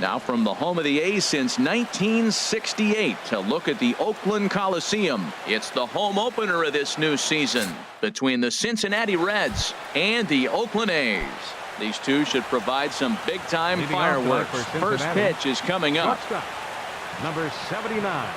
Now from the home of the A's since 1968 to look at the Oakland Coliseum. It's the home opener of this new season between the Cincinnati Reds and the Oakland A's. These two should provide some big-time fireworks. First pitch is coming up. Number 79.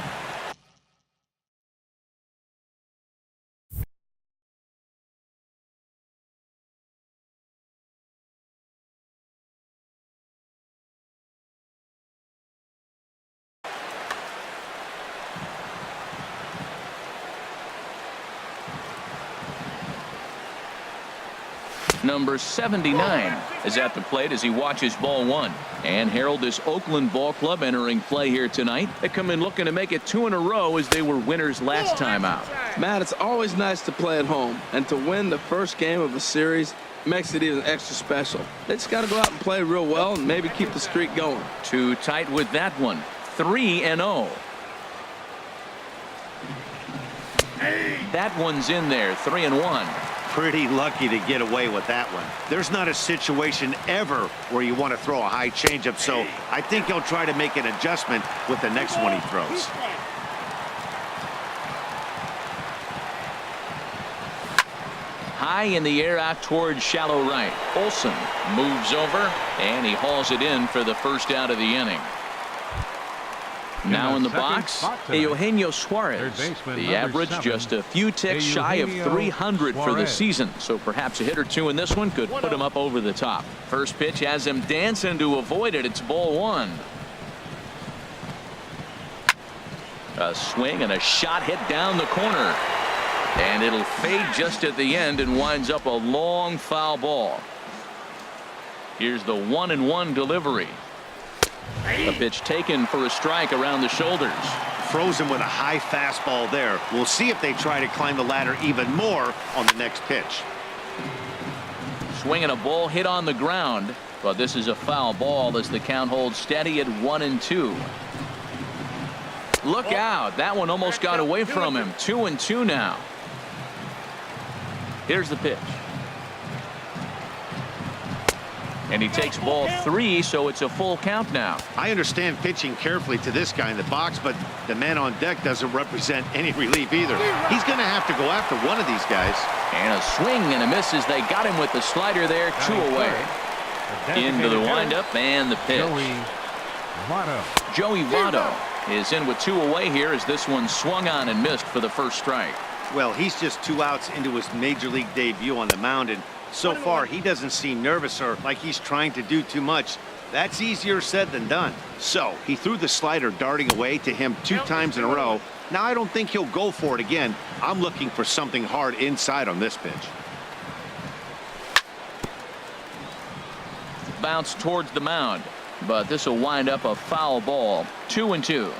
Number 79 is at the plate as he watches ball one. And Harold, this Oakland ball club entering play here tonight. They come in looking to make it 2 in a row as they were winners last time out. Matt, it's always nice to play at home, and to win the first game of a series makes it even extra special. They just got to go out and play real well and maybe keep the streak going. Too tight with that one. 3-0. That one's in there. 3-1. Pretty lucky to get away with that one. There's not a situation ever where you want to throw a high changeup, so I think he'll try to make an adjustment with the next one he throws. High in the air out towards shallow right. Olson moves over and he hauls it in for the first out of the inning. Now in the box, Eugenio Suarez. The average just a few ticks shy of 300 for the season, so perhaps a hit or two in this one could put him up over the top. First pitch has him dancing to avoid it. It's ball one. A swing and a shot hit down the corner. And it'll fade just at the end and winds up a long foul ball. Here's the 1-1 delivery. A pitch taken for a strike around the shoulders. Froze him with a high fastball there. We'll see if they try to climb the ladder even more on the next pitch. Swinging a ball hit on the ground, but this is a foul ball as the count holds steady at 1-2. Look out. That one almost got away from him. 2-2 now. Here's the pitch. And he takes ball 3, so it's a full count now. I understand pitching carefully to this guy in the box, but the man on deck doesn't represent any relief either. He's going to have to go after one of these guys. And a swing and a miss as they got him with the slider there. 2 away. Into the windup and the pitch. Joey Votto is in with 2 away here as this one swung on and missed for the first strike. Well, he's just 2 outs into his major league debut on the mound, and so far he doesn't seem nervous or like he's trying to do too much. That's easier said than done. So he threw the slider darting away to him 2 times in a row. Now I don't think he'll go for it again. I'm looking for something hard inside on this pitch. Bounce towards the mound, but this will wind up a foul ball. 2-2.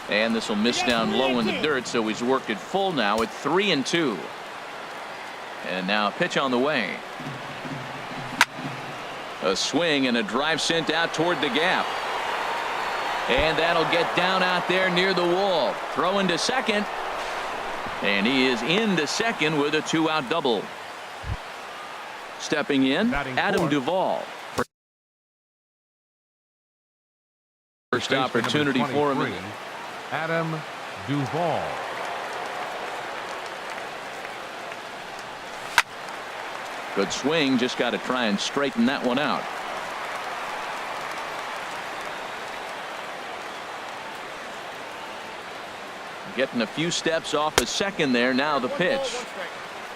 And this will miss down low in the dirt, so he's worked it full now at 3-2. And now a pitch on the way. A swing and a drive sent out toward the gap. And that'll get down out there near the wall. Throw into second. And he is into second with a 2-out double. Stepping in, Adam Duvall. First opportunity for him. Adam Duvall. Good swing, just got to try and straighten that one out. Getting a few steps off a second there. Now the pitch.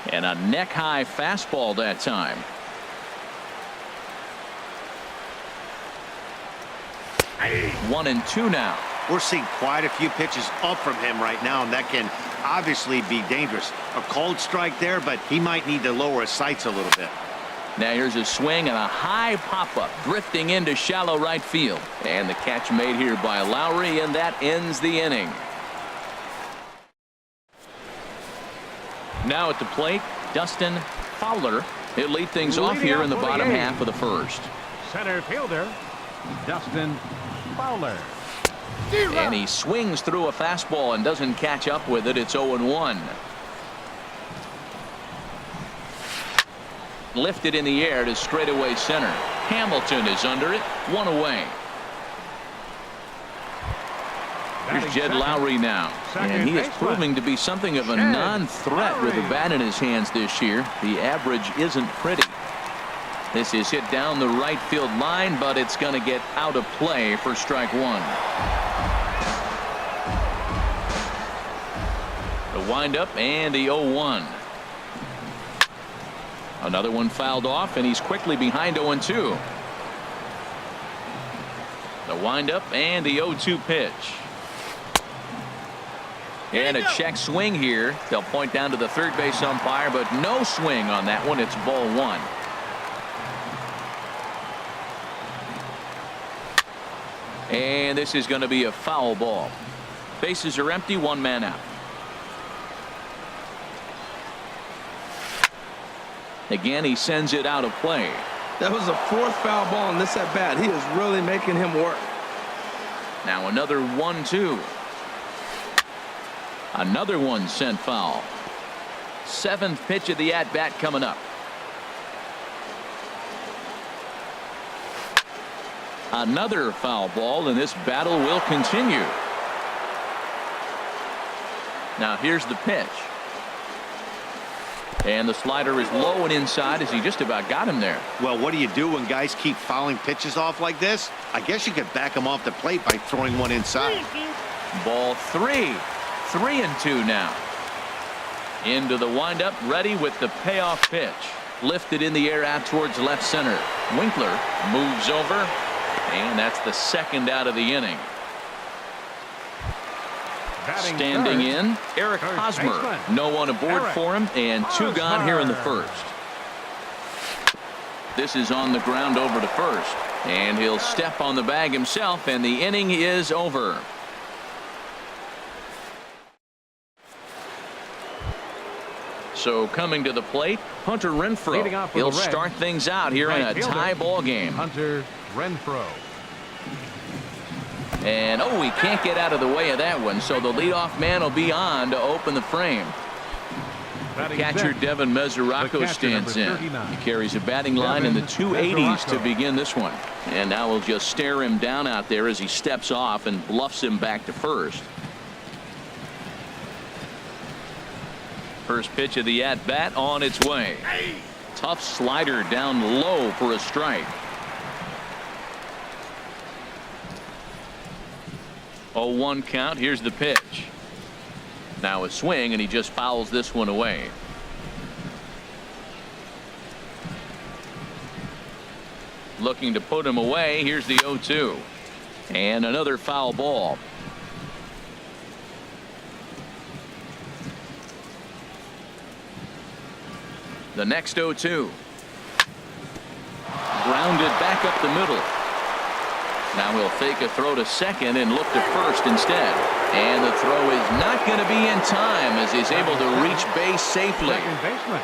And a neck high fastball that time. Hey. 1-2 now. We're seeing quite a few pitches up from him right now, and that can obviously be dangerous. A cold strike there, but he might need to lower his sights a little bit. Now here's a swing and a high pop-up drifting into shallow right field. And the catch made here by Lowry, and that ends the inning. Now at the plate, Dustin Fowler. He'll lead things off here in the bottom half of the first. Center fielder, Dustin Fowler. And he swings through a fastball and doesn't catch up with it. It's 0-1. lifted in the air to straightaway center. Hamilton is under it. 1 away. Here's Jed Lowry now, and he is proving to be something of a non-threat with the bat in his hands this year. The average isn't pretty. This is hit down the right field line, but it's going to get out of play for strike 1. The windup and the 0-1. Another one fouled off, and he's quickly behind 0-2. The windup and the 0-2 pitch. And a check swing here. They'll point down to the third base umpire, but no swing on that one. It's ball 1. And this is going to be a foul ball. Bases are empty, 1 man out. Again, he sends it out of play. That was a 4th foul ball in this at bat. He is really making him work. Now another 1-2. Another one sent foul. 7th pitch of the at bat coming up. Another foul ball, and this battle will continue. Now here's the pitch. And the slider is low and inside as he just about got him there. Well, what do you do when guys keep fouling pitches off like this? I guess you could back them off the plate by throwing one inside. Ball 3. 3-2 now. Into the windup, ready with the payoff pitch. Lifted in the air out towards left center. Winkler moves over, and that's the 2nd out of the inning. Batting Standing third, in, Eric third Hosmer. baseman. No one aboard Eric for him, and 2 gone here in the Hosmer. 1st. This is on the ground over to first, and he'll step on the bag himself, and the inning is over. So coming to the plate, Hunter Renfroe. Leading off for He'll the Reds, start things out here in a right fielder, tie ball game. Hunter Renfroe. And oh, he can't get out of the way of that one, so the leadoff man will be on to open the frame. Batting Catcher fifth, Devin the Mesoraco catcher, stands number in. 39. He carries a batting line in the Devin 280s to Mesoraco. begin this one. And now we'll just stare him down out there as he steps off and bluffs him back to first. First pitch of the at bat on its way. Tough slider down low for a strike. 0-1 count. Here's the pitch. Now a swing, and he just fouls this one away. Looking to put him away. Here's the 0-2. And another foul ball. The next 0-2. Grounded back up the middle. Now he'll fake a throw to second and look to first instead. And the throw is not going to be in time as he's able to reach base safely. Second baseman.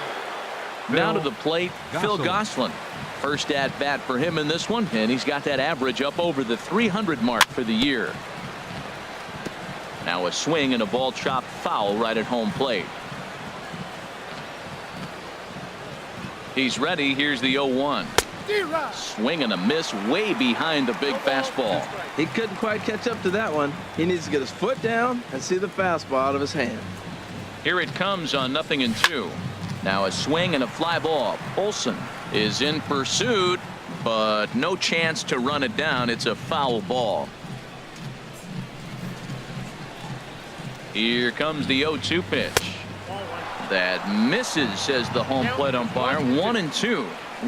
Now to Phil the plate, Phil Gosselin. First at bat for him in this one, and he's got that average up over the 300 mark for the year. Now a swing and a ball chopped foul right at home plate. He's ready. Here's the 0-1. Swing and a miss way behind the big fastball. He couldn't quite catch up to that one. He needs to get his foot down and see the fastball out of his hand. Here it comes on 0-2. Now a swing and a fly ball. Olson is in pursuit, but no chance to run it down. It's a foul ball. Here comes the 0-2 pitch. That misses, says the home plate umpire. 1-2.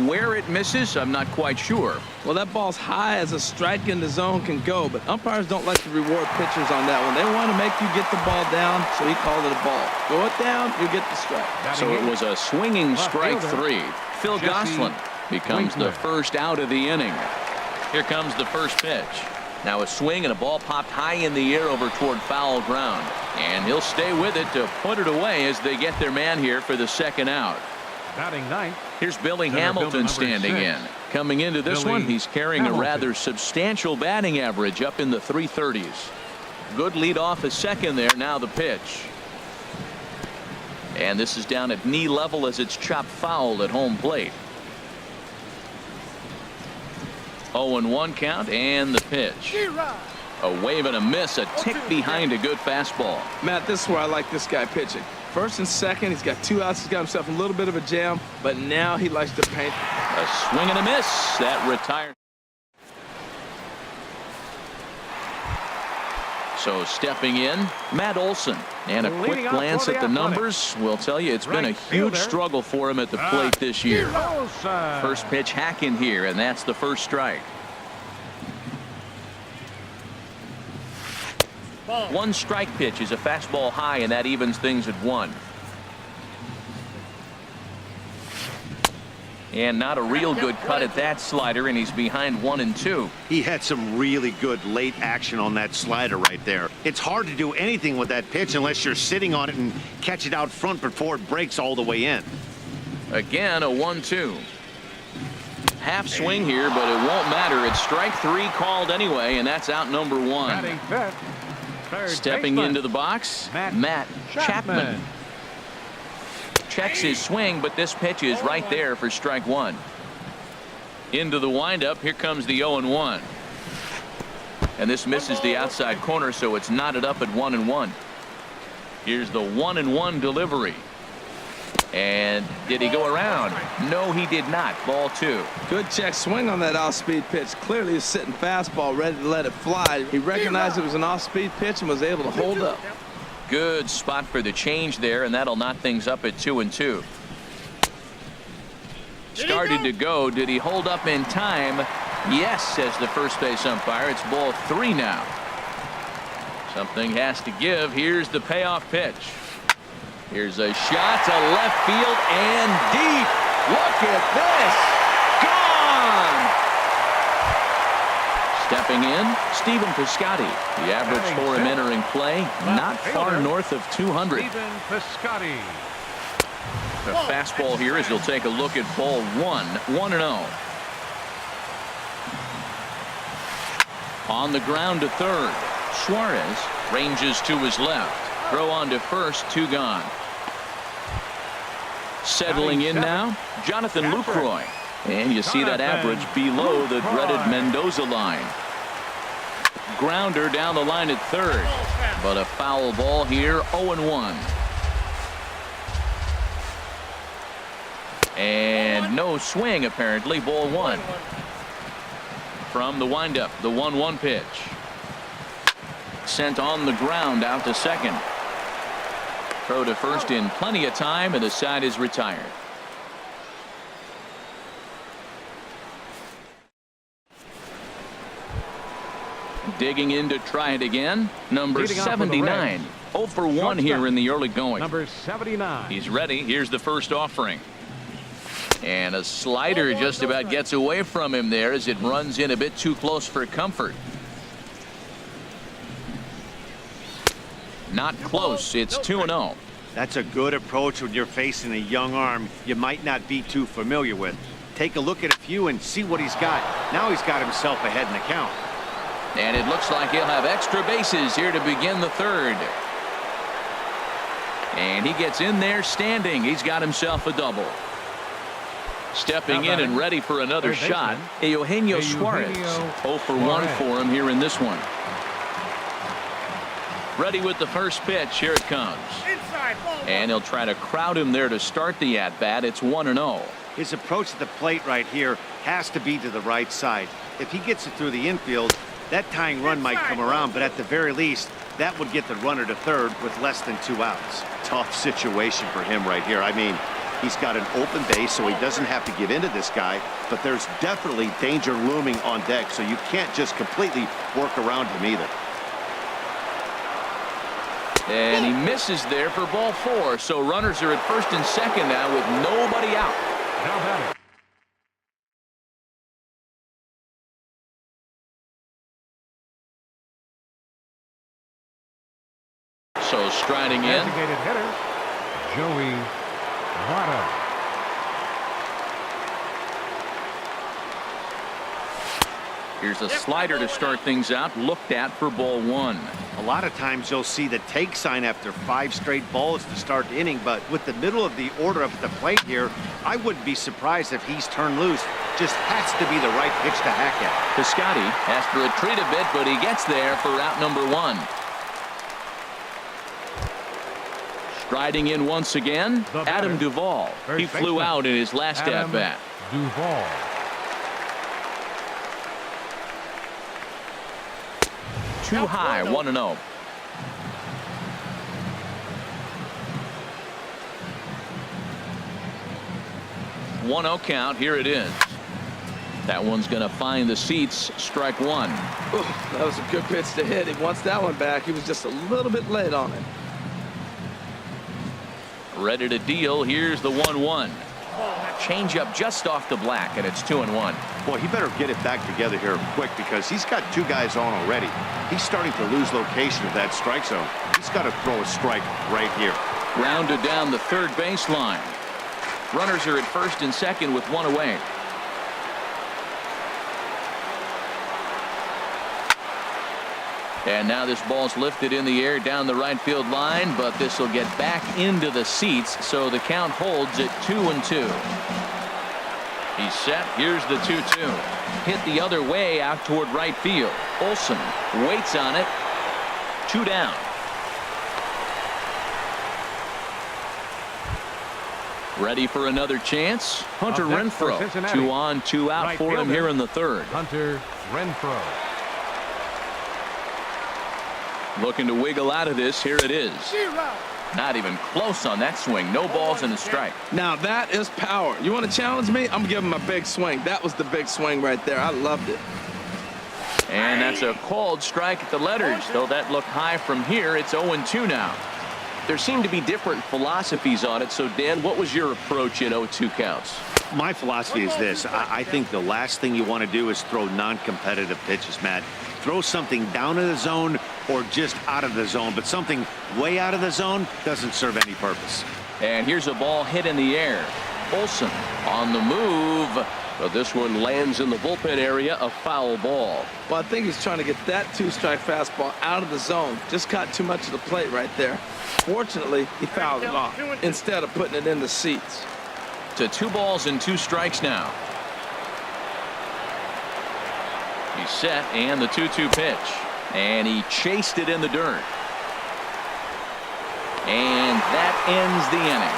Where it misses, I'm not quite sure. Well, that ball's high as a strike in the zone can go, but umpires don't like to reward pitchers on that one. They want to make you get the ball down, so he called it a ball. Go it down, you get the strike. So it was a swinging Left strike fielder, 3. Phil Jesse Gosselin becomes the Winkler. first out of the inning. Here comes the first pitch. Now a swing and a ball popped high in the air over toward foul ground. And he'll stay with it to put it away as they get their man here for the second out. Batting ninth. Here's Billy Center fielder Hamilton number standing 6. in. Coming into this Billy one, he's carrying Hamilton. a rather substantial batting average up in the 330s. Good lead off a second there. Now the pitch. And this is down at knee level as it's chopped foul at home plate. 0-1 count and the pitch. A wave and a miss, a tick behind a good fastball. Matt, this is where I like this guy pitching. First and second, he's got 2 outs. He's got himself a little bit of a jam, but now he likes to paint. A swing and a miss. That retires. So stepping in, Matt Olson. And a quick Leading off glance for the at the Athletics. numbers will tell you it's been a Right huge fielder. struggle for him at the plate this year. Olson. First pitch hacking here, and that's the first strike. One strike pitch is a fastball high, and that evens things at 1. And not a real good cut at that slider, and he's behind 1-2. He had some really good late action on that slider right there. It's hard to do anything with that pitch unless you're sitting on it and catch it out front before it breaks all the way in. Again, a 1-2. Half swing here, but it won't matter. It's strike 3 called anyway, and that's out number 1. Batting fifth. Third Stepping baseman. into the box, Matt Chapman. Checks his swing, but this pitch is right there for strike 1. Into the windup. Here comes the 0-1. And this misses the outside corner, so it's knotted up at 1-1. Here's the 1-1 delivery. And did he go around? No, he did not. Ball 2. Good check swing on that off-speed pitch. Clearly he's sitting fastball ready to let it fly. He recognized it was an off-speed pitch and was able to hold up. Good spot for the change there, and that'll knot things up at 2-2. Started to go. Did he hold up in time? Yes, says the first base umpire. It's ball 3 now. Something has to give. Here's the payoff pitch. Here's a shot to left field and deep. Look at this. Gone. Stepping in, Stephen Piscotty. The average for him entering play, not far north of 200. Stephen Piscotty. A fastball here as he'll take a look at ball 1, 1-0. On the ground to third. Suarez ranges to his left. Throw on to first, 2 gone. Settling in now, Jonathan Lucroy. And you see that average below the dreaded Mendoza line. Grounder down the line at third. But a foul ball here, 0-1. And no swing, apparently, ball 1. From the windup, the 1-1 pitch. Sent on the ground out to second. Throw to first in plenty of time, and the side is retired. Digging in to try it again. Number Leading off for the 79. 0 for 1 here in the early going. Number 79. He's ready. Here's the first offering. And a slider just about gets away from him there as it runs in a bit too close for comfort. Not close. It's 2-0. That's a good approach when you're facing a young arm you might not be too familiar with. Take a look at a few and see what he's got. Now he's got himself ahead in the count. And it looks like he'll have extra bases here to begin the third. And he gets in there standing. He's got himself a double. Stepping in and ready for another third shot, baseman, Eugenio Suarez. 0 for 1 for him here in this one. Ready with the first pitch. Here it comes. And he'll try to crowd him there to start the at-bat. It's 1-0. His approach to the plate right here has to be to the right side. If he gets it through the infield, that tying run might come around, but at the very least, that would get the runner to third with less than 2 outs. Tough situation for him right here. I mean, he's got an open base, so he doesn't have to give in to this guy, but there's definitely danger looming on deck, so you can't just completely work around him either. And he misses there for ball 4. So runners are at first and second now with nobody out. Now batting. So striding in. Designated hitter, Joey Votto. Here's a slider to start things out. Looked at for ball 1. A lot of times you'll see the take sign after 5 straight balls to start the inning, but with the middle of the order up at the plate here, I wouldn't be surprised if he's turned loose just has to be the right pitch to hack at. Piscotty has to retreat a bit, but he gets there for out number 1. Striding in once again, Adam Duvall. He flew out in his last at-bat. Duvall. Too high, 1-0. 1-0 count. Here it is. That one's going to find the seats. Strike 1. Ooh, that was a good pitch to hit. He wants that one back. He was just a little bit late on it. Ready to deal. Here's the 1-1. Change up just off the black, and it's 2-1. Boy, he better get it back together here quick because he's got 2 guys on already. He's starting to lose location of that strike zone. He's got to throw a strike right here. Grounded down the third baseline. Runners are at first and second with 1 away. And now this ball's lifted in the air down the right field line, but this will get back into the seats, so the count holds at 2-2. He's set. Here's the 2-2. Hit the other way out toward right field. Olson waits on it. 2 down. Ready for another chance. Hunter Renfroe. 2 on, 2 out for him here in the third. Hunter Renfroe. Looking to wiggle out of this. Here it is. Not even close on that swing. No balls and a strike. Now that is power. You want to challenge me? I'm giving him a big swing. That was the big swing right there. I loved it. And that's a called strike at the letters. Though that looked high from here, it's 0-2 now. There seem to be different philosophies on it. So, Dan, what was your approach at 0-2 counts? My philosophy is this. I think the last thing you want to do is throw non-competitive pitches, Matt. Throw something down in the zone or just out of the zone, but something way out of the zone doesn't serve any purpose. And here's a ball hit in the air. Olson on the move, but this one lands in the bullpen area, a foul ball. Well, I think he's trying to get that 2-strike fastball out of the zone. Just caught too much of the plate right there. Fortunately, he fouled it off instead of putting it in the seats. To 2 balls and 2 strikes now. He's set, and the 2-2 pitch. And he chased it in the dirt. And that ends the inning.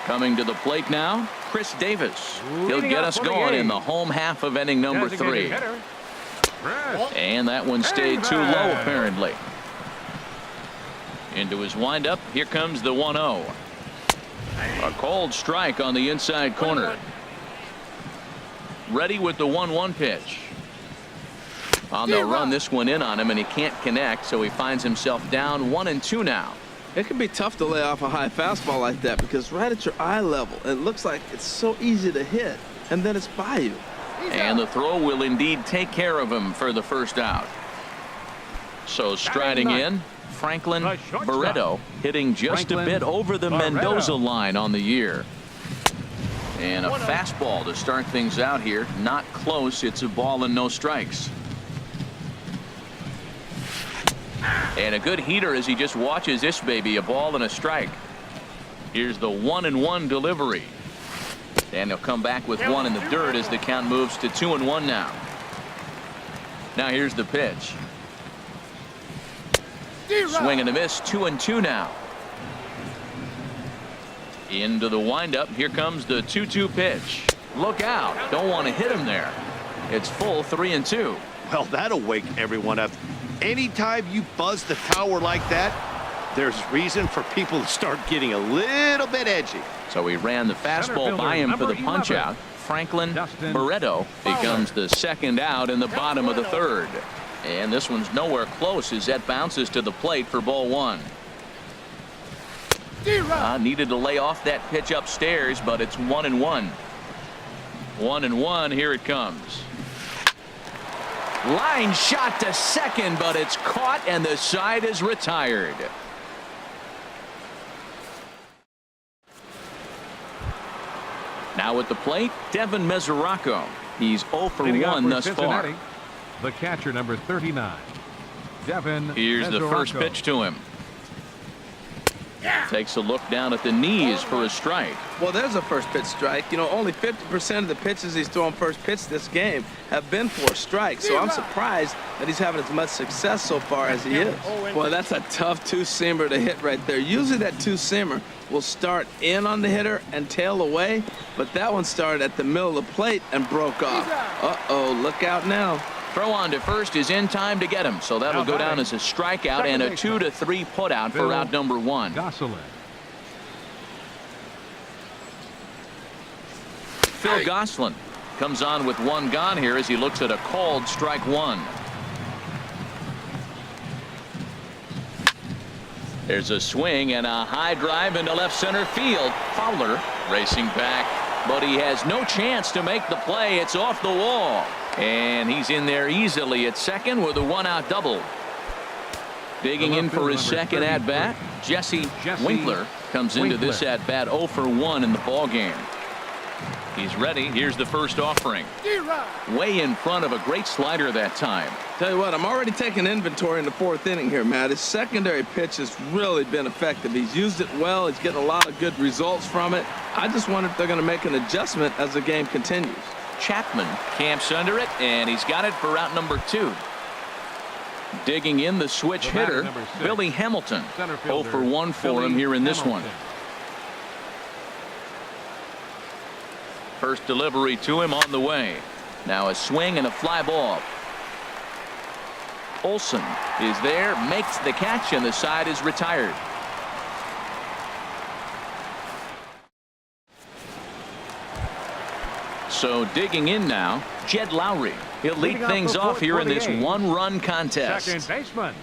Coming to the plate now, Chris Davis. He'll get us going in the home half of inning number 3. And that one stayed too low, apparently. Into his windup, here comes the 1-0. A cold strike on the inside corner. Ready with the 1-1 pitch. They'll run this one in on him, and he can't connect, so he finds himself down 1-2 now. It can be tough to lay off a high fastball like that because right at your eye level, it looks like it's so easy to hit, and then it's by you. And the throw will indeed take care of him for the first out. So striding in, Franklin Barreto, hitting just a bit over the Mendoza line on the year. And a fastball to start things out here. Not close. It's a ball and no strikes. And a good heater as he just watches this baby, a ball and a strike. Here's the 1-1 delivery. And he'll come back with one in the dirt as the count moves to 2-1 now. Now here's the pitch. Swing and a miss, 2-2 now. Into the windup. Here comes the 2-2 pitch. Look out. Don't want to hit him there. It's full 3-2. Well, that'll wake everyone up. Anytime you buzz the tower like that, there's reason for people to start getting a little bit edgy. So he ran the fastball by him for the punch out. Franklin Barreto becomes the second out in the bottom of the third. And this one's nowhere close as that bounces to the plate for ball 1. Needed to lay off that pitch upstairs, but it's 1-1. 1-1. Here it comes. Line shot to second, but it's caught and the side is retired. Now at the plate, Devin Mesoraco. He's 0 for 1 thus far. The catcher, number 39, Devin Here's the first pitch to him. Takes a look down at the knees for a strike. Well, there's a first pitch strike. You know, only 50% of the pitches he's throwing first pitch this game have been for a strike. So I'm surprised that he's having as much success so far as he is. Boy, that's a tough two-seamer to hit right there. Usually that two-seamer will start in on the hitter and tail away, but that one started at the middle of the plate and broke off. Uh-oh, look out now. Throw on to first is in time to get him, so that'll go down as a strikeout and a 2-3 putout for out number 1. Gosselin. Phil Gosselin comes on with 1 gone here as he looks at a called strike 1. There's a swing and a high drive into left center field. Fowler racing back, but he has no chance to make the play. It's off the wall. And he's in there easily at second with a 1-out double. Digging in for his second at-bat, Jesse Winkler comes into this at-bat 0 for 1 in the ballgame. He's ready. Here's the first offering. Way in front of a great slider that time. Tell you what, I'm already taking inventory in the 4th inning here, Matt. His secondary pitch has really been effective. He's used it well. He's getting a lot of good results from it. I just wonder if they're going to make an adjustment as the game continues. Chapman camps under it, and he's got it for out number 2. Digging in the switch hitter, Billy Hamilton. 0 for 1 for him here in this one. First delivery to him on the way. Now a swing and a fly ball. Olson is there, makes the catch, and the side is retired. So digging in now, Jed Lowry. He'll lead things off here in this 1-run contest. Second baseman.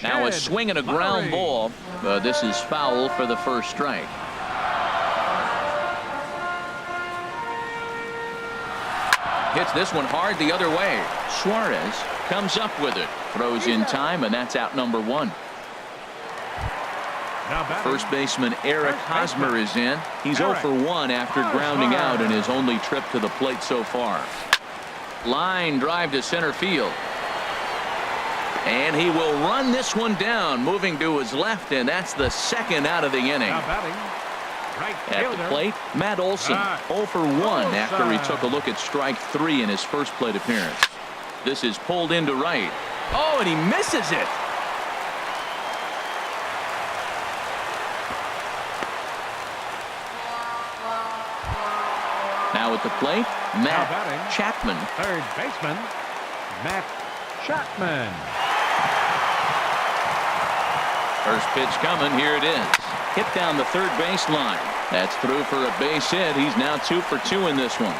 Now a swing and a ground ball. This is foul for the first strike. Hits this one hard the other way. Suarez comes up with it. Throws in time, and that's out number 1. First baseman Eric Hosmer is in. He's 0 for 1 after grounding out in his only trip to the plate so far. Line drive to center field. And he will run this one down, moving to his left, and that's the second out of the inning. At the plate, Matt Olson, 0 for 1 after he took a look at strike 3 in his first plate appearance. This is pulled into right. Oh, and he misses it. Now at the plate, Matt Chapman. Third baseman, Matt Chapman. First pitch coming. Here it is. Hit down the third baseline. That's through for a base hit. He's now 2 for 2 in this one.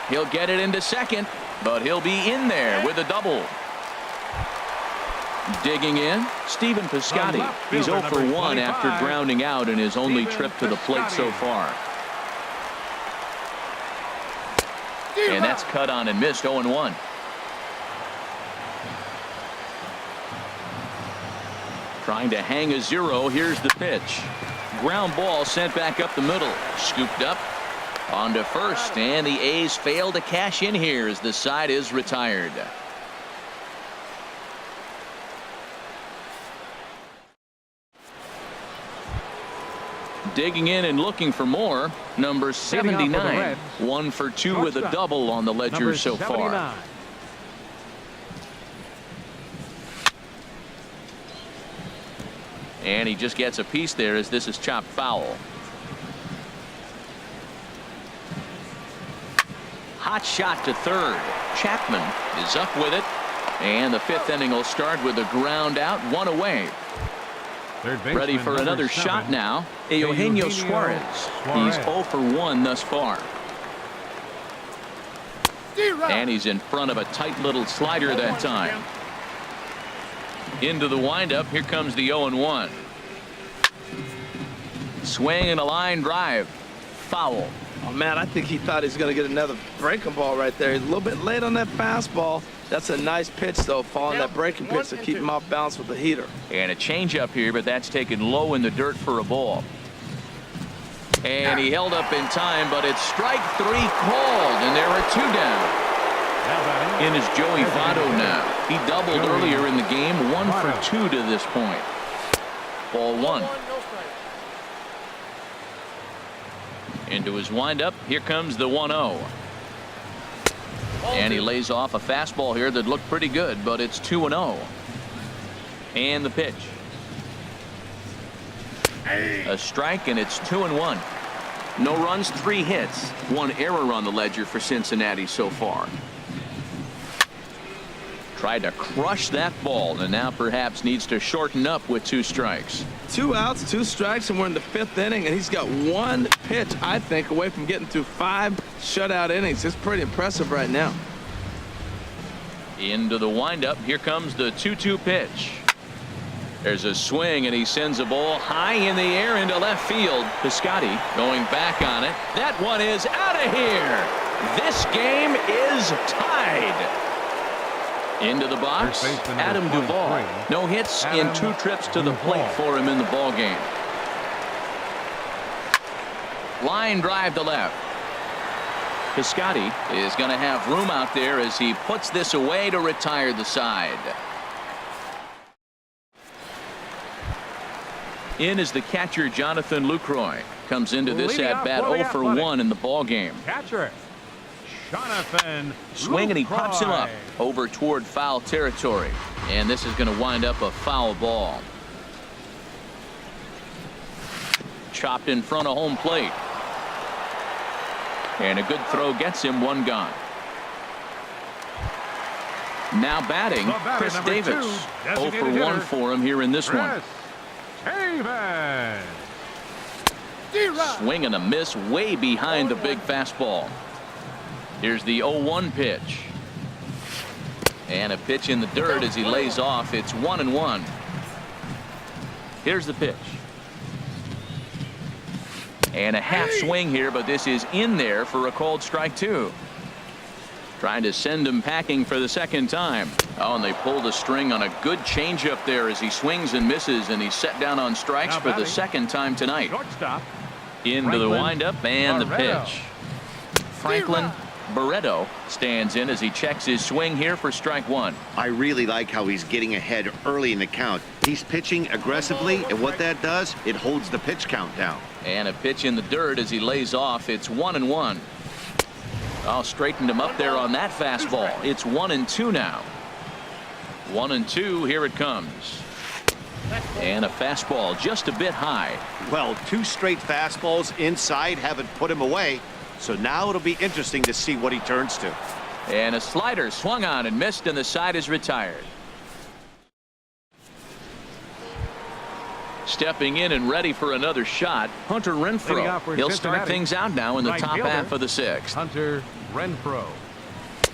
He'll get it into second, but he'll be in there with a double. Digging in, Stephen Piscotty. He's 0 for 1 after grounding out in his only trip to the plate so far. And that's cut on and missed. 0-1. Trying to hang a 0. Here's the pitch. Ground ball sent back up the middle. Scooped up on to first, and the A's fail to cash in here as the side is retired. Digging in and looking for more, number 79. 1 for 2 with a double on the ledger so far. And he just gets a piece there as this is chopped foul. Hot shot to third. Chapman is up with it. And the 5th inning will start with a ground out, 1 away. Ready for another shot now. Eugenio Suarez. He's 0 for 1 thus far. And he's in front of a tight little slider that time. Into the windup. Here comes the 0-1. Swing and a line drive. Foul. Oh, man, I think he thought he was going to get another breaking ball right there. He's a little bit late on that fastball. That's a nice pitch, though, following that breaking pitch to keep him off balance with the heater. And a changeup here, but that's taken low in the dirt for a ball. And he held up in time, but it's strike 3 called, and there are 2 down. In is Joey Votto now. He doubled earlier in the game, 1 for 2 to this point. Ball one. Into his windup. Here comes the 1-0. And he lays off a fastball here that looked pretty good, but it's 2-0. And the pitch. A strike, and it's 2-1. No runs, 3 hits, 1 error on the ledger for Cincinnati so far. Tried to crush that ball, and now perhaps needs to shorten up with 2 strikes. 2 outs, 2 strikes, and we're in the 5th inning, and he's got 1 pitch, I think, away from getting through 5 shutout innings. It's pretty impressive right now. Into the windup. Here comes the 2-2 pitch. There's a swing, and he sends a ball high in the air into left field. Piscotty going back on it. That one is out of here. This game is tied. Into the box, Adam Duvall. No hits in 2 trips to the plate for him in the ball game. Line drive to left. Piscotty is going to have room out there as he puts this away to retire the side. In is the catcher, Jonathan Lucroy. Comes into this at bat 0 for 1 in the ball game. Catcher Jonathan Swing, and he pops him up Lucroy. over toward foul territory. And this is going to wind up a foul ball. Chopped in front of home plate. And a good throw gets him 1 gone. Now batting, Chris number Davis. 2, 0 for 1 for him here in this one. Davis. Swing and a miss way behind the big fastball. Here's the 0-1 pitch. And a pitch in the dirt as he lays off. It's 1-1. Here's the pitch. And a half swing here, but this is in there for a called strike 2. Trying to send him packing for the 2nd time. Oh, and they pulled a string on a good changeup there as he swings and misses, and he's set down on strikes for the 2nd time tonight. Shortstop. Into the windup and the Barreto. pitch. Franklin Barreto stands in as he checks his swing here for strike 1. I really like how he's getting ahead early in the count. He's pitching aggressively, and what that does, it holds the pitch count down. And a pitch in the dirt as he lays off. It's 1-1. Oh, straightened him up there on that fastball. It's 1-2 now. 1-2. Here it comes. And a fastball just a bit high. Well, 2 straight fastballs inside haven't put him away, so now it'll be interesting to see what he turns to. And a slider swung on and missed, and the side is retired. Stepping in and ready for another shot, Hunter Renfroe. He'll start things out now in the top half of the 6th. Hunter Renfroe.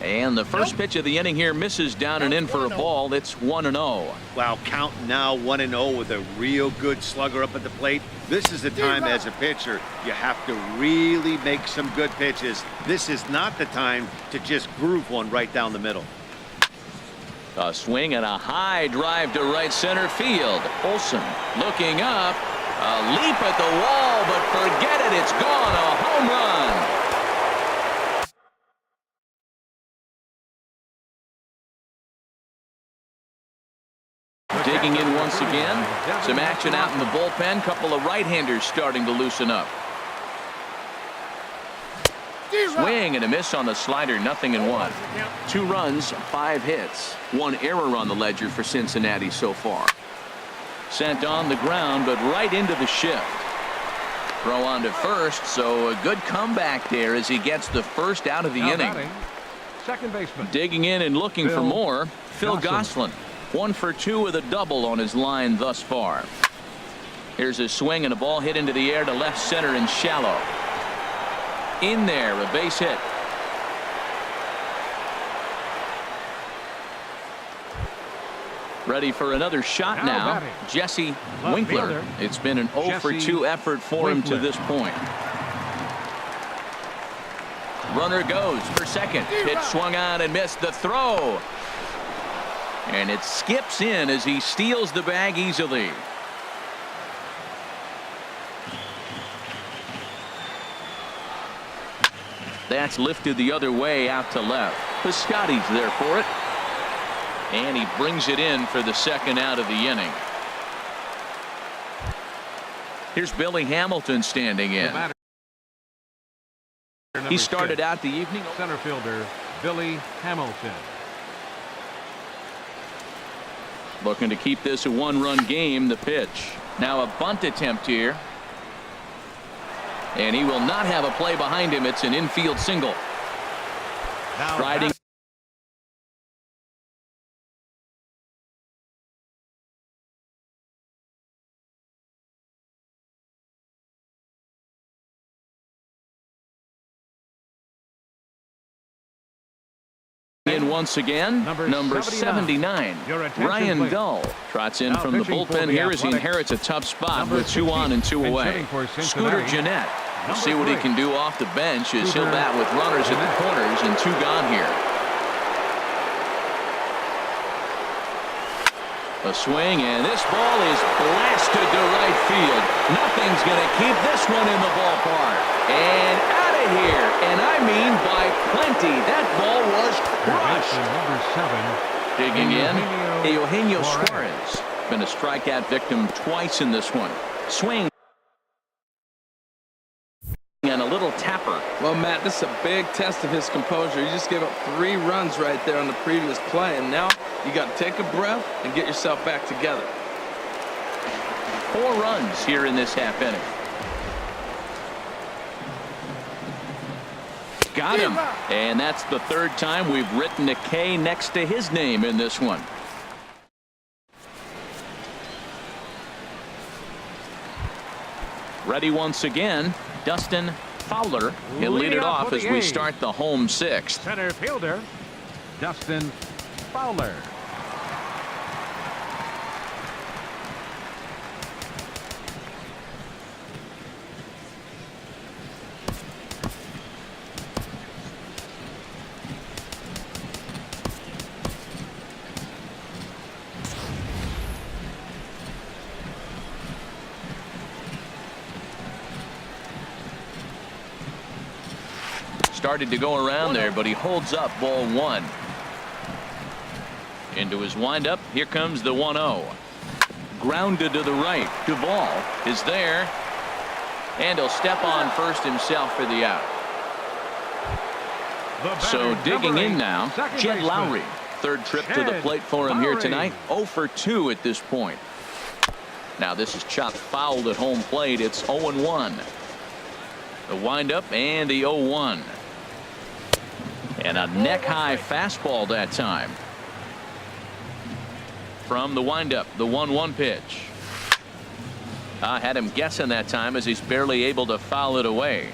And the first pitch of the inning here misses down and in for a ball. It's 1-0. Wow, count now 1-0 with a real good slugger up at the plate. This is the time as a pitcher you have to really make some good pitches. This is not the time to just groove one right down the middle. A swing and a high drive to right center field. Olson looking up. A leap at the wall, but forget it. It's gone. A home run. Digging in once again. Some action out in the bullpen. Couple of right-handers starting to loosen up. Swing and a miss on the slider. 0-1. 2 runs, 5 hits. 1 error on the ledger for Cincinnati so far. Sent on the ground, but right into the shift. Throw on to first, so a good comeback there as he gets the first out of the inning. Batting, second baseman. Digging in and looking for more, Phil Gosselin. 1 for 2 with a double on his line thus far. Here's a swing and a ball hit into the air to left center and shallow. In there, a base hit. Ready for another shot now. Jesse Winkler. It's been an 0 for 2 effort for him to this point. Runner goes for second. Pitch swung on and missed the throw. And it skips in as he steals the bag easily. That's lifted the other way out to left. Piscotty's there for it. And he brings it in for the second out of the inning. Here's Billy Hamilton standing in. He started out the evening. Center fielder Billy Hamilton. Looking to keep this a one-run game. The pitch. Now a bunt attempt here. And he will not have a play behind him. It's an infield single. Riding. In once again, number 79, Ryan Dull trots in from the bullpen here as he inherits a tough spot with 2 on and 2 away. Scooter Gennett, we'll see what he can do off the bench as he'll bat with runners at the corners and 2 gone here. A swing, and this ball is blasted to right field. Nothing's going to keep this one in the ballpark. And out of here, and I mean by plenty. That ball was crushed. Digging in, Eugenio Suarez. Been a strikeout victim twice in this one. Swing. And a little tapper. Well, Matt, this is a big test of his composure. He just gave up 3 runs right there on the previous play, and now you got to take a breath and get yourself back together. 4 runs here in this half inning. Got him. And that's the 3rd time we've written a K next to his name in this one. Ready once again, Dustin Fowler. He'll lead it off as we start the home 6th. Center fielder Dustin Fowler. Started to go around there, but he holds up ball 1. Into his windup. Here comes the 1-0. Grounded to the right. Duvall is there. And he'll step on first himself for the out. So digging in now, Jed Lowry. 3rd trip to the plate for him here tonight. 0 for 2 at this point. Now this is chopped fouled at home plate. It's 0-1. The windup and the 0-1. And a neck-high fastball that time. From the windup, the 1-1 pitch. Had him guessing that time as he's barely able to foul it away.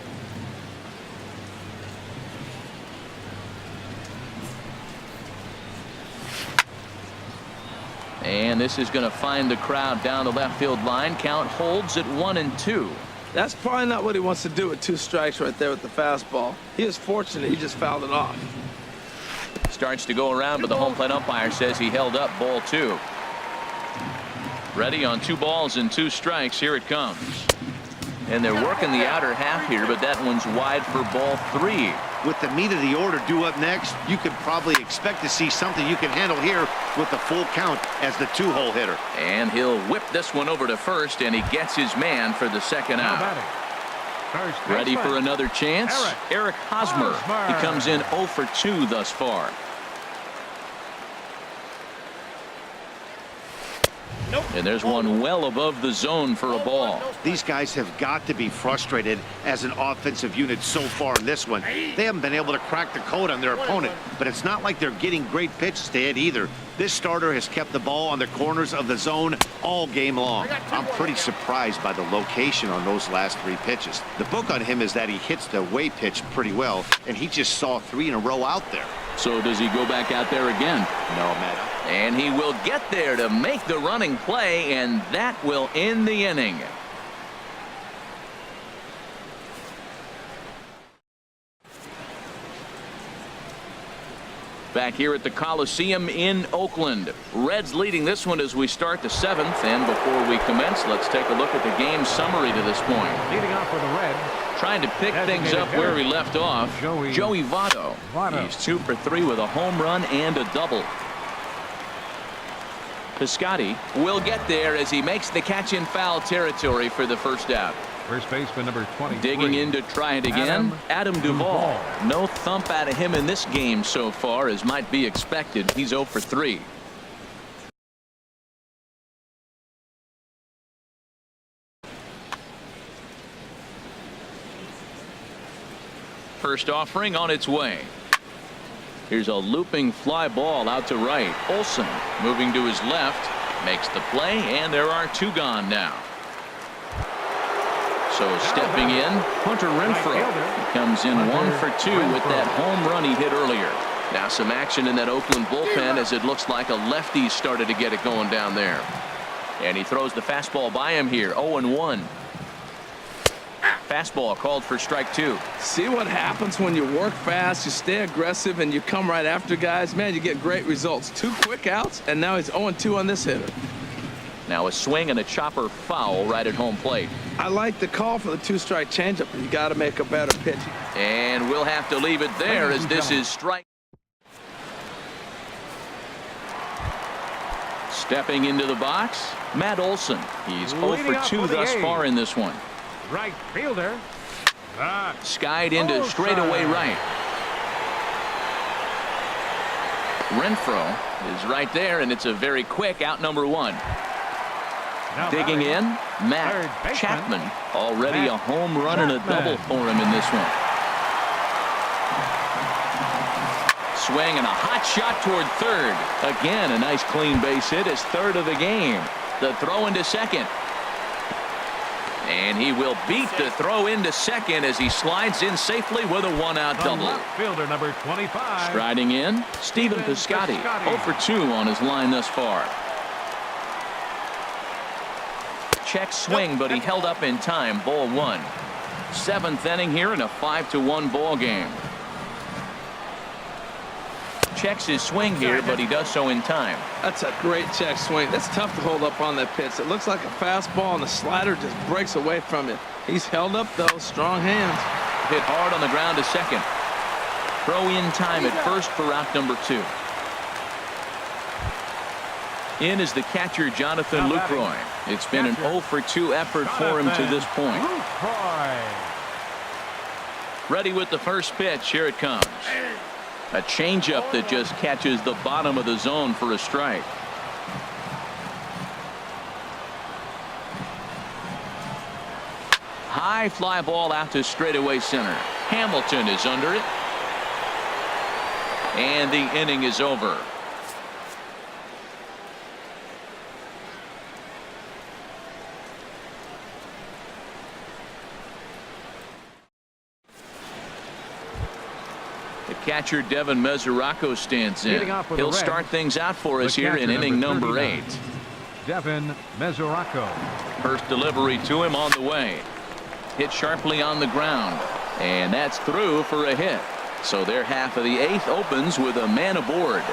And this is going to find the crowd down the left field line. Count holds at 1-2. That's probably not what he wants to do with 2 strikes right there with the fastball. He is fortunate he just fouled it off. Starts to go around, but the home plate umpire says he held up ball 2. Ready on 2 balls and 2 strikes. Here it comes. And they're working the outer half here, but that one's wide for ball 3. With the meat of the order due up next, you could probably expect to see something you can handle here with the full count as the 2-hole hitter. And he'll whip this one over to first, and he gets his man for the 2nd out. Ready for another chance? Eric Hosmer. He comes in 0 for 2 thus far. And there's one well above the zone for a ball. These guys have got to be frustrated as an offensive unit so far in this one. They haven't been able to crack the code on their opponent, but it's not like they're getting great pitches to hit either. This starter has kept the ball on the corners of the zone all game long. I'm pretty surprised by the location on those last 3 pitches. The book on him is that he hits the away pitch pretty well, and he just saw 3 in a row out there. So does he go back out there again? No, Matt. And he will get there to make the running play, and that will end the inning. Back here at the Coliseum in Oakland. Reds leading this one as we start the 7th. And before we commence, let's take a look at the game summary to this point. Leading off for the Reds. Trying to pick things up where we left off. Joey Votto. He's 2 for 3 with a home run and a double. Piscotty will get there as he makes the catch in foul territory for the first out. First baseman number 23. Digging in to try it again, Adam Duvall. No thump out of him in this game so far, as might be expected. He's 0 for 3. First offering on its way. Here's a looping fly ball out to right. Olson moving to his left, makes the play, and there are 2 gone now. So stepping in, Hunter Renfroe. He comes in 1 for 2 with that home run he hit earlier. Now some action in that Oakland bullpen as it looks like a lefty started to get it going down there. And he throws the fastball by him here. 0-1. Fastball called for strike 2. See what happens when you work fast, you stay aggressive, and you come right after guys. Man, you get great results. 2 quick outs, and now he's 0-2 on this hitter. Now a swing and a chopper foul right at home plate. I like the call for the 2-strike changeup. You got to make a better pitch. And we'll have to leave it there as this is strike. Stepping into the box, Matt Olson. He's 0 for 2 thus far in this one. Right fielder. Skied into straightaway right. Renfroe is right there, and it's a very quick out number 1. Now Digging in, Matt Chapman. Already a home run and a double for him in this one. Swing and a hot shot toward third. Again, a nice clean base hit, his 3rd of the game. The throw into second. And he will beat the throw into second as he slides in safely with a 1-out double. Left fielder number 25. Striding in, Stephen Piscotty. 0 for 2 on his line thus far. Check swing, but he held up in time. Ball 1. 7th inning here in a 5-1 ball game. Checks his swing here, but he does so in time. That's a great check swing. That's tough to hold up on that pitch. It looks like a fastball, and the slider just breaks away from it. He's held up, though. Strong hands. Hit hard on the ground to second. Throw in time at first for out number 2. In is the catcher, Jonathan Lucroy. It's been an 0 for 2 effort for him to this point. Ready with the first pitch. Here it comes. A changeup that just catches the bottom of the zone for a strike. High fly ball out to straightaway center. Hamilton is under it. And the inning is over. Catcher Devin Mesoraco stands in. He'll start things out for us here in inning number 8. Devin Mesoraco. First delivery to him on the way. Hit sharply on the ground. And that's through for a hit. So their half of the 8th opens with a man aboard.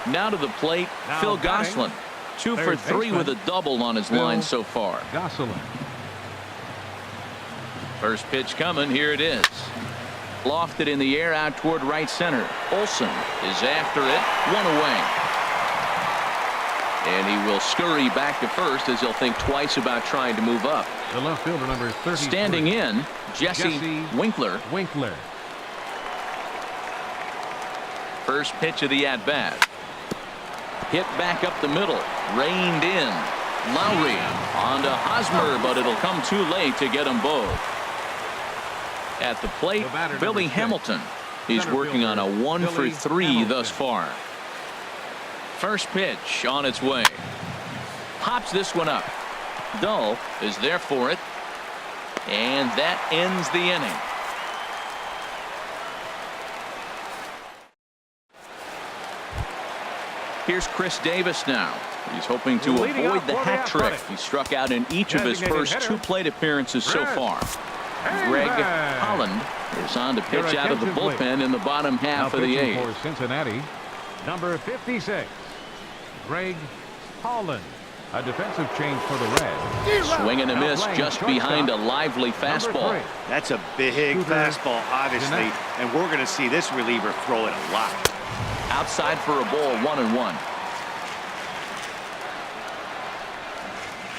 Now to the plate, Phil Gosselin. 2 for 3 with a double on his line so far. Gosselin. First pitch coming. Here it is. Lofted in the air out toward right center. Olson is after it. 1 away. And he will scurry back to first as he'll think twice about trying to move up. The left fielder number 30. Standing in, Jesse Winkler. First pitch of the at-bat. Hit back up the middle. Reined in. Lowry onto Hosmer, but it'll come too late to get them both. At the plate, Billy Hamilton. He's working on a 1 for 3 thus far. First pitch on its way. Pops this one up. Dull is there for it. And that ends the inning. Here's Chris Davis now. He's hoping to avoid the hat trick. He struck out in each of his first 2 plate appearances so far. Greg Holland is on to pitch out of the bullpen in the bottom half of the 8th. For Cincinnati, number 56, Greg Holland. A defensive change for the Reds. Swing and a miss just behind a lively fastball. That's a big fastball, obviously, and we're going to see this reliever throw it a lot. outside for a ball, 1-1.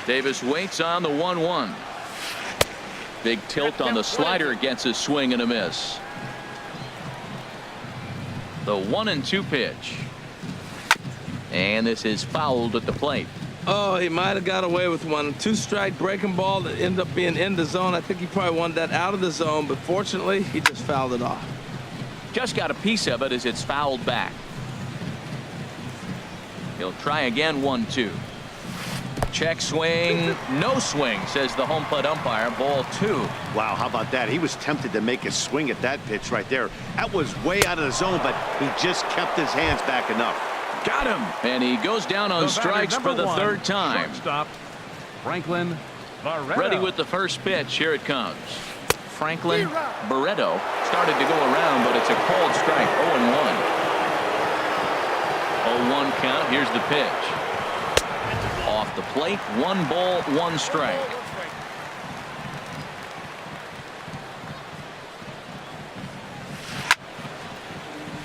Davis waits on the 1-1. Big tilt on the slider, gets a swing and a miss. The 1-2 pitch. And this is fouled at the plate. Oh, he might have got away with one. 2-strike breaking ball that ended up being in the zone. I think he probably wanted that out of the zone, but fortunately, he just fouled it off. Just got a piece of it as it's fouled back. He'll try again, 1-2. Check swing, no swing, says the home plate umpire. Ball 2. Wow, how about that? He was tempted to make a swing at that pitch right there. That was way out of the zone, but he just kept his hands back enough. Got him. And he goes down on strikes for the third time. Shortstop, Franklin Barreto. Ready with the first pitch. Here it comes. Franklin Barreto started to go around, but it's a called strike. 0-1. 0-1 count. Here's the pitch. Off the plate, 1 ball, 1 strike.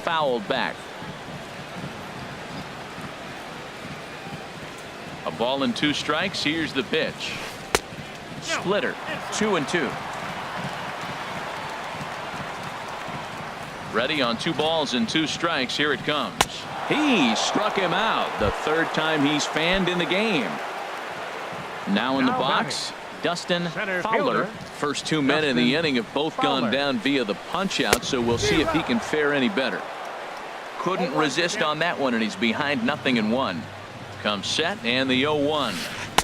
Fouled back. A ball and 2 strikes. Here's the pitch. Splitter, 2-2. Ready on 2 balls and 2 strikes. Here it comes. He struck him out. The third time he's fanned in the game. Now in the box, Dustin Fowler. First 2 men in the inning have both gone down via the punch out, so we'll see if he can fare any better. Couldn't resist on that one, and he's behind 0-1. Comes set, and the 0-1.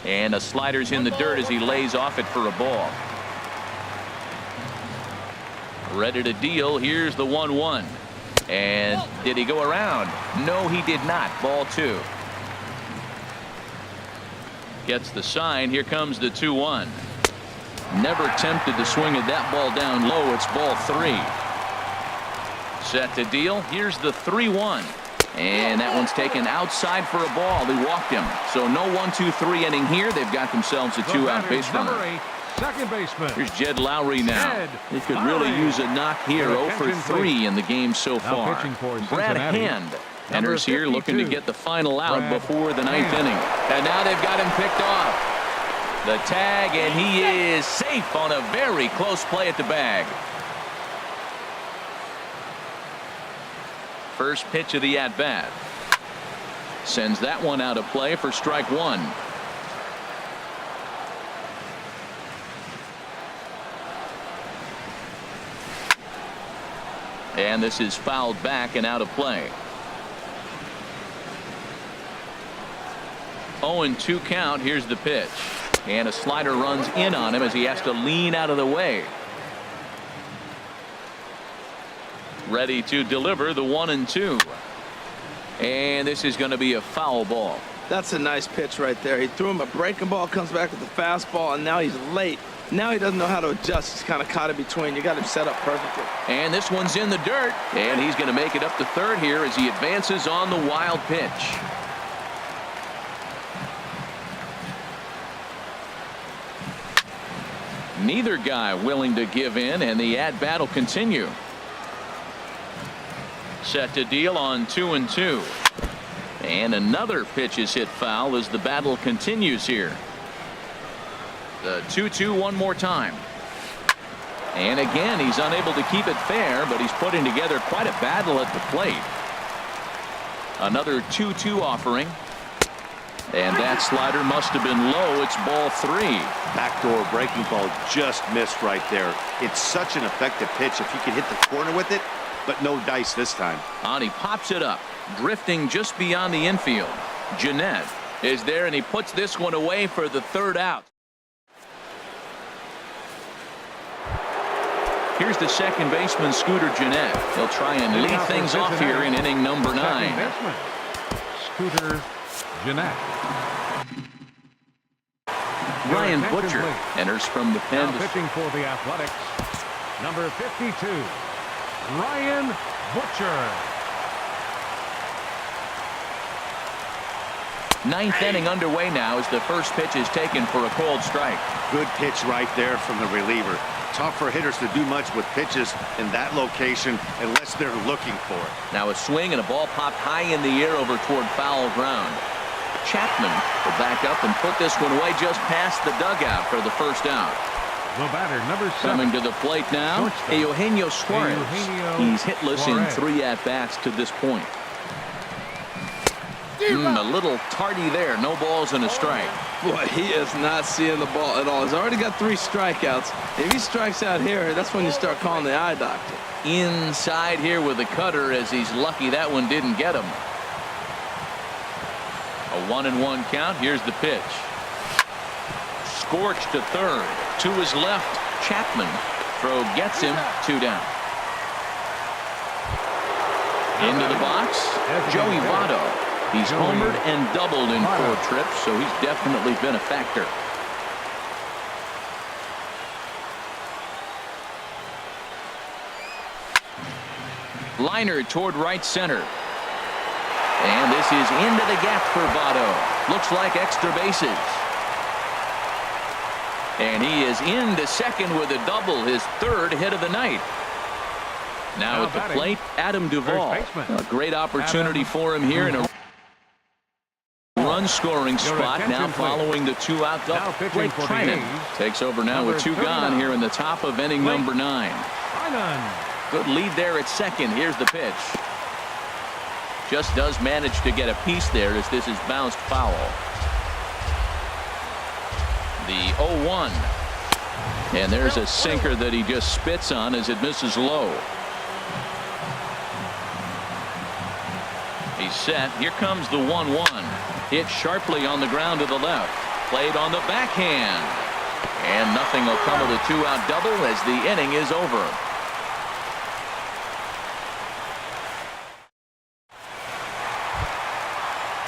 And a slider's in the dirt as he lays off it for a ball. Ready to deal. Here's the 1-1. And did he go around? No, he did not. Ball 2. Gets the sign. Here comes the 2-1. Never tempted to swing at that ball down low. It's ball 3. Set to deal. Here's the 3-1. And that one's taken outside for a ball. He walked him. So no 1-2-3 inning here. They've got themselves a 2-out base runner. Second baseman. Here's Jed Lowry now. He could really use a knock here. 0 for 3 in the game so far. Brad Hand enters here looking to get the final out before the 9th inning. And now they've got him picked off. The tag, and he is safe on a very close play at the bag. First pitch of the at-bat. Sends that one out of play for strike 1. And this is fouled back and out of play. 0-2 count. Here's the pitch. And a slider runs in on him as he has to lean out of the way. Ready to deliver the 1-2. And this is going to be a foul ball. That's a nice pitch right there. He threw him a breaking ball, comes back with a fastball, and now he's late. Now he doesn't know how to adjust. He's kind of caught in between. You got him set up perfectly. And this one's in the dirt. And he's going to make it up to third here as he advances on the wild pitch. Neither guy willing to give in, and the at-bat will continue. Set to deal on 2-2. And another pitch is hit foul as the battle continues here. The 2-2 one more time. And again, he's unable to keep it fair, but he's putting together quite a battle at the plate. Another 2-2 offering. And that slider must have been low. It's ball 3. Backdoor breaking ball just missed right there. It's such an effective pitch if you can hit the corner with it, but no dice this time. And he pops it up, drifting just beyond the infield. Jeanette is there, and he puts this one away for the third out. Here's the second baseman, Scooter Jeanette. He'll try and lead things off here in inning number 9. Scooter Jeanette. Ryan Butcher enters from the pen. Now pitching for the Athletics, number 52, Ryan Butcher. 9th inning underway now as the first pitch is taken for a called strike. Good pitch right there from the reliever. Tough for hitters to do much with pitches in that location unless they're looking for it. Now a swing and a ball popped high in the air over toward foul ground. Chapman will back up and put this one away just past the dugout for the first out. The batter, number 7. Coming to the plate now, Eugenio Suarez. He's hitless in 3 at-bats to this point. A little tardy there. No balls and a strike. Boy, he is not seeing the ball at all. He's already got 3 strikeouts. If he strikes out here, that's when you start calling the eye doctor. Inside here with the cutter, as he's lucky that one didn't get him. A 1-1 count. Here's the pitch. Scorched to third. To his left, Chapman. Throw gets him. 2 down. Into the box, Joey Votto. He's homered and doubled in 4 trips, so he's definitely been a factor. Liner toward right center. And this is into the gap for Votto. Looks like extra bases. And he is into second with a double, his 3rd hit of the night. Now at the plate, Adam Duvall. A great opportunity for him here in a run-scoring spot now following the 2-out double. Blake Trinan takes over now with 2 gone here in the top of inning number 9. Good lead there at second. Here's the pitch. Just does manage to get a piece there as this is bounced foul. The 0-1. And there's a sinker that he just spits on as it misses low. He's set. Here comes the 1-1. Hit sharply on the ground to the left. Played on the backhand. And nothing will come of the 2-out double as the inning is over.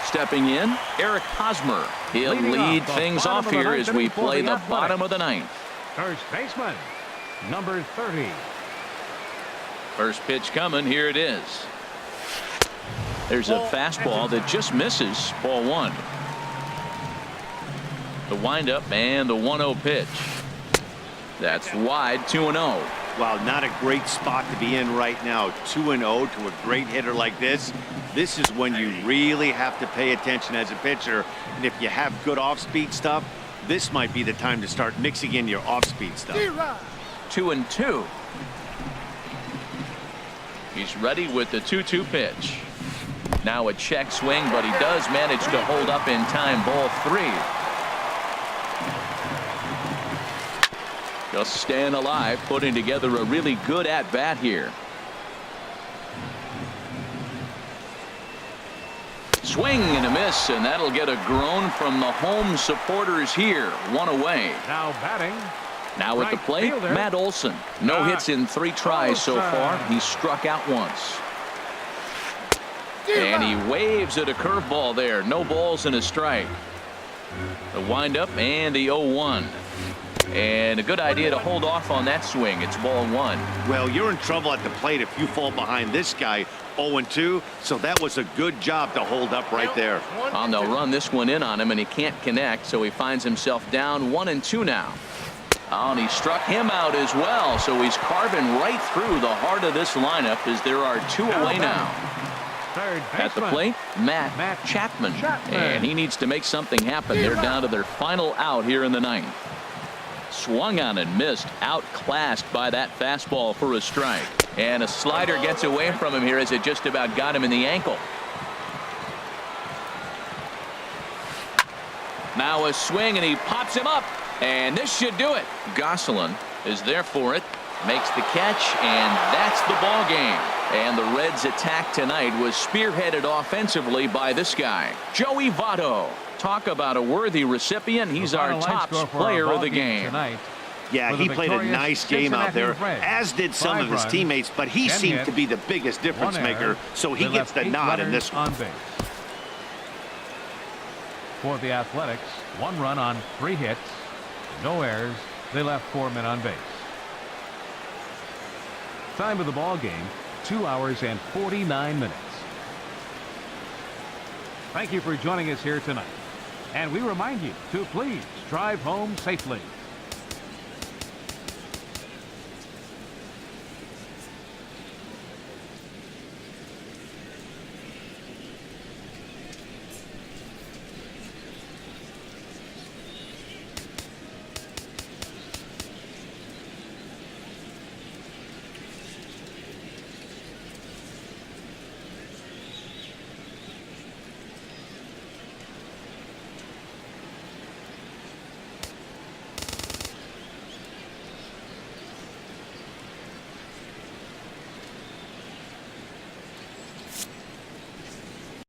Stepping in, Eric Hosmer. He'll lead things off here as we play the bottom of the 9th. First baseman, number 30. First pitch coming. Here it is. There's a fastball that just misses. Ball 1. The windup and the 1-0 pitch. That's wide. 2-0. Wow, not a great spot to be in right now. 2-0 to a great hitter like this. This is when you really have to pay attention as a pitcher. And if you have good off-speed stuff, this might be the time to start mixing in your off-speed stuff. 2-2. He's ready with the 2-2 pitch. Now a check swing, but he does manage to hold up in time. Ball 3. Just staying alive, putting together a really good at-bat here. Swing and a miss, and that'll get a groan from the home supporters here. 1 away. Now batting. Now at the plate, Matt Olson. No hits in 3 tries so far. He's struck out once. And he waves at a curveball there. No balls and a strike. The windup and the 0-1. And a good idea to hold off on that swing. It's ball 1. Well, you're in trouble at the plate if you fall behind this guy. 0-2. So that was a good job to hold up right there. And they'll run this one in on him, and he can't connect, so he finds himself down 1-2 now. Oh, and he struck him out as well, so he's carving right through the heart of this lineup as there are 2 away now. At the plate, Matt Chapman. And he needs to make something happen. They're down to their final out here in the 9th. Swung on and missed. Outclassed by that fastball for a strike. And a slider gets away from him here as it just about got him in the ankle. Now a swing, and he pops him up. And this should do it. Gosselin is there for it. Makes the catch, and that's the ball game. And the Reds' attack tonight was spearheaded offensively by this guy, Joey Votto. Talk about a worthy recipient. He's our top player of the game. Yeah, he played a nice game out there, as did some of his teammates, but he seemed to be the biggest difference maker, so he gets the nod in this one. For the Athletics, 1 run on 3 hits, no errors. They left 4 men on base. Time of the ball game, 2 hours and 49 minutes. Thank you for joining us here tonight. And we remind you to please drive home safely.